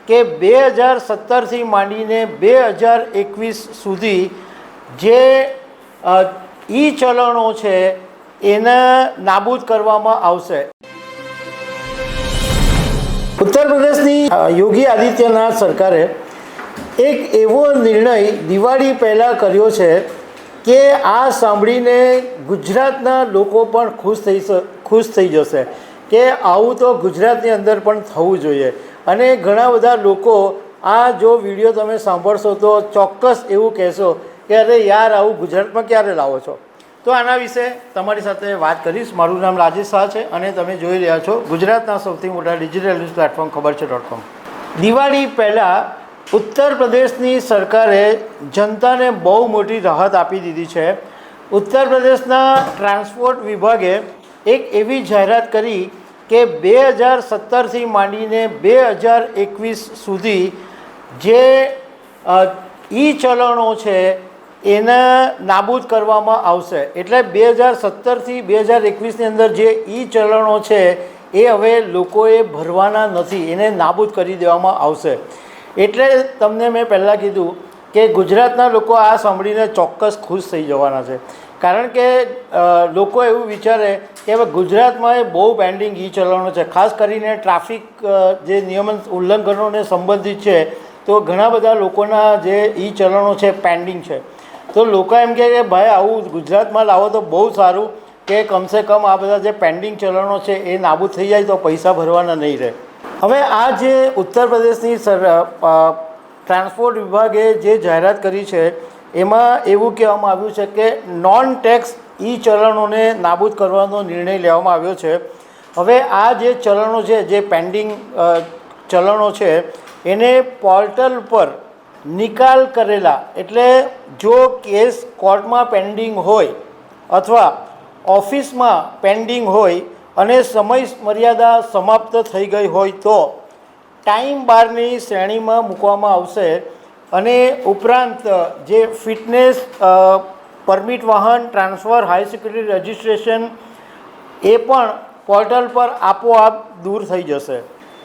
કે 2017થી માંડીને 2021 સુધી જે ઈ ચલણો છે એને નાબૂદ કરવામાં આવશે। ઉત્તર પ્રદેશની યોગી આદિત્યનાથ સરકારે એક એવો નિર્ણય દિવાળી પહેલાં કર્યો છે કે આ સાંભળીને ગુજરાતના લોકો પણ ખુશ થઈ જશે કે આવું તો ગુજરાતની અંદર પણ થવું જોઈએ। અને ઘણા બધા લોકો આ જો વિડીયો તમે સાંભળશો તો ચોક્કસ એવું કહેશો કે અરે યાર આવું ગુજરાતમાં ક્યારે લાવો છો। તો આના વિશે તમારી સાથે વાત કરીશ। મારું નામ રાજેશ શાહ છે અને તમે જોઈ રહ્યા છો ગુજરાતના સૌથી મોટા ડિજિટલ ન્યૂઝ પ્લેટફોર્મ ખબર છે.com। દિવાળી પહેલાં ઉત્તર પ્રદેશની સરકારે જનતાને બહુ મોટી રાહત આપી દીધી છે। ઉત્તર પ્રદેશના ટ્રાન્સપોર્ટ વિભાગે એક એવી જાહેરાત કરી કે 2017થી માંડીને 2021 સુધી જે ઈ ચલણો છે એને નાબૂદ કરવામાં આવશે। એટલે 2017થી 2021ની અંદર જે ઈ ચલણો છે એ હવે લોકોએ ભરવાના નથી, એને નાબૂદ કરી દેવામાં આવશે। એટલે તમને મેં પહેલાં કીધું કે ગુજરાતના લોકો આ સાંભળીને ચોક્કસ ખુશ થઈ જવાના છે, કારણ કે લોકો એવું વિચારે કે હવે ગુજરાતમાં બહુ પેન્ડિંગ ઈ ચલણો છે, ખાસ કરીને ટ્રાફિક જે નિયમન ઉલ્લંઘનોને સંબંધિત છે તો ઘણા બધા લોકોના જે ઈ ચલણો છે પેન્ડિંગ છે। તો લોકો એમ કહે કે ભાઈ આવું ગુજરાતમાં લાવો તો બહુ સારું કે કમસે કમ આ બધા જે પેન્ડિંગ ચલણો છે એ નાબૂદ થઈ જાય તો પૈસા ભરવાના નહીં રહે। હવે આ જે ઉત્તર પ્રદેશની ટ્રાન્સપોર્ટ વિભાગે જે જાહેરાત કરી છે એમાં એવું કહેવામાં આવ્યું છે કે નોન ટેક્સ ઈ ચલણોને નાબૂદ કરવાનો નિર્ણય લેવામાં આવ્યો છે। હવે આ જે ચલણો છે, જે પેન્ડિંગ ચલણો છે એને પોર્ટલ પર નિકાલ કરેલા, એટલે જો કેસ કોર્ટમાં પેન્ડિંગ હોય અથવા ઓફિસમાં પેન્ડિંગ હોય અને સમય મર્યાદા સમાપ્ત થઈ ગઈ હોય તો ટાઈમ બારની શ્રેણીમાં મૂકવામાં આવશે। અને ઉપરાંત જે ફિટનેસ પરમિટ, વાહન ટ્રાન્સફર, હાઈ સિક્યુરિટી રજિસ્ટ્રેશન એ પણ પોર્ટલ પર આપોઆપ દૂર થઈ જશે।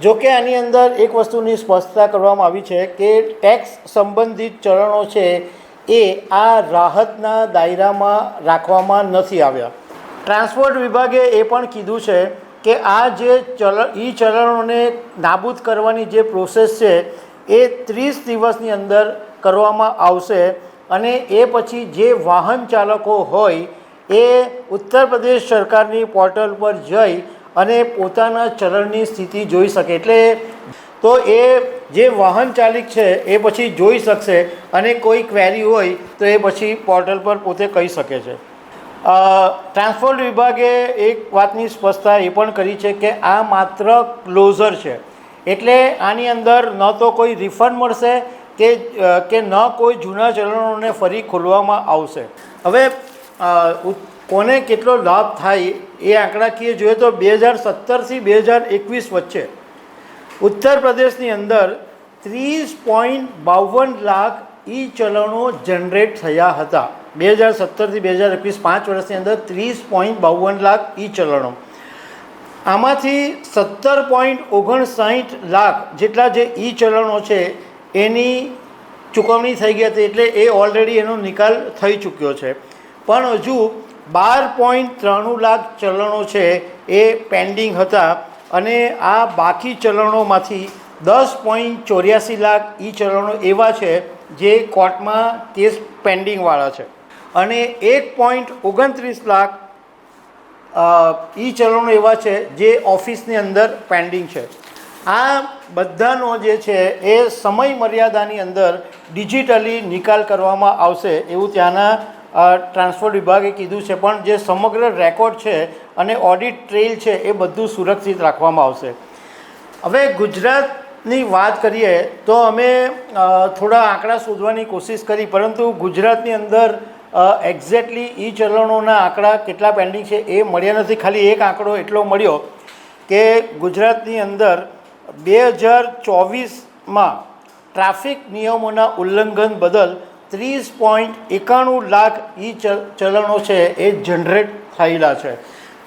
જોકે આની અંદર એક વસ્તુની સ્પષ્ટતા કરવામાં આવી છે કે ટેક્સ સંબંધિત ચલણો છે એ આ રાહતના દાયરામાં રાખવામાં નથી આવ્યા। ટ્રાન્સપોર્ટ વિભાગે એ પણ કીધું છે કે આ જે ઈ ચલણોને નાબૂદ કરવાની જે પ્રોસેસ છે એ 30 દિવસની અંદર કરવામાં આવશે। અને એ પછી જે વાહન ચાલકો હોય એ ઉત્તર પ્રદેશ સરકારની પોર્ટલ પર જઈ અને પોતાના ચલણની સ્થિતિ જોઈ શકે। એટલે તો એ જે વાહન ચાલક છે એ પછી જોઈ શકશે અને કોઈ ક્વેરી હોય તો એ પછી પોર્ટલ પર પોતે કહી શકે છે। ટ્રાન્સપોર્ટ વિભાગે એક વાતની સ્પષ્ટતા એ પણ કરી છે કે આ માત્ર ક્લોઝર છે, એટલે આની અંદર ન તો કોઈ રિફંડ મળશે કે ન કોઈ જૂના ચલણોને ફરી ખોલવામાં આવશે। હવે કોને કેટલો લાભ થાય એ આંકડાકીય જોઈએ તો 2017થી 2021 વચ્ચે ઉત્તર પ્રદેશની અંદર 30.52 લાખ ઈ ચલણો જનરેટ થયા હતા। 2017થી 2021 5 વર્ષની અંદર 30.52 લાખ ઈ ચલણો, આમાંથી 17.59 લાખ જેટલા જે ઈ ચલણો છે એની ચૂકવણી થઈ ગઈ હતી, એટલે એ ઓલરેડી એનો નિકાલ થઈ ચૂક્યો છે। પણ હજુ 12.93 લાખ ચલણો છે એ પેન્ડિંગ હતા અને આ બાકી ચલણોમાંથી 10.84 લાખ ઈ ચલણો એવા છે જે કોર્ટમાં કેસ પેન્ડિંગવાળા છે અને 1.29 લાખ ઈ ચલણો એવા છે જે ઓફિસની અંદર પેન્ડિંગ છે। આ બધાનો જે છે એ સમય મર્યાદાની અંદર ડિજિટલી નિકાલ કરવામાં આવશે એવું ત્યાંના ટ્રાન્સપોર્ટ વિભાગે કીધું છે। પણ જે સમગ્ર રેકોર્ડ છે અને ઓડિટ ટ્રેલ છે એ બધું સુરક્ષિત રાખવામાં આવશે। હવે ગુજરાતની વાત કરીએ તો અમે થોડા આંકડા શોધવાની કોશિશ કરી, પરંતુ ગુજરાતની અંદર એક્ઝેક્ટલી ઈ ચલણોના આંકડા કેટલા પેન્ડિંગ છે એ મળ્યા નથી। ખાલી એક આંકડો એટલો મળ્યો કે ગુજરાતની અંદર 2024માં ટ્રાફિક નિયમોના ઉલ્લંઘન બદલ 30.91 લાખ ઈ ચલણો છે એ જનરેટ થયેલા છે।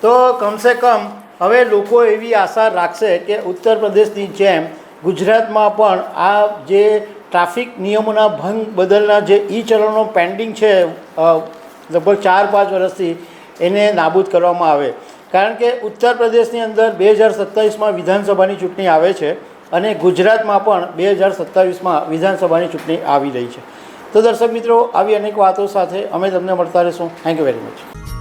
તો કમસે કમ હવે લોકો એવી આશા રાખશે કે ઉત્તર પ્રદેશની જેમ ગુજરાતમાં પણ આ જે ટ્રાફિક નિયમોના ભંગ બદલના જે ચલણો પેન્ડિંગ છે લગભગ 4-5 વર્ષથી એને નાબૂદ કરવામાં આવે. કારણ કે ઉત્તર પ્રદેશની અંદર 2027માં વિધાનસભાની ચૂંટણી આવે છે અને ગુજરાતમાં પણ 2027માં વિધાનસભાની ચૂંટણી આવી રહી છે. તો દર્શક મિત્રો, આવી અનેક વાતો સાથે અમે તમને મળતા રહીશું. Thank you very much.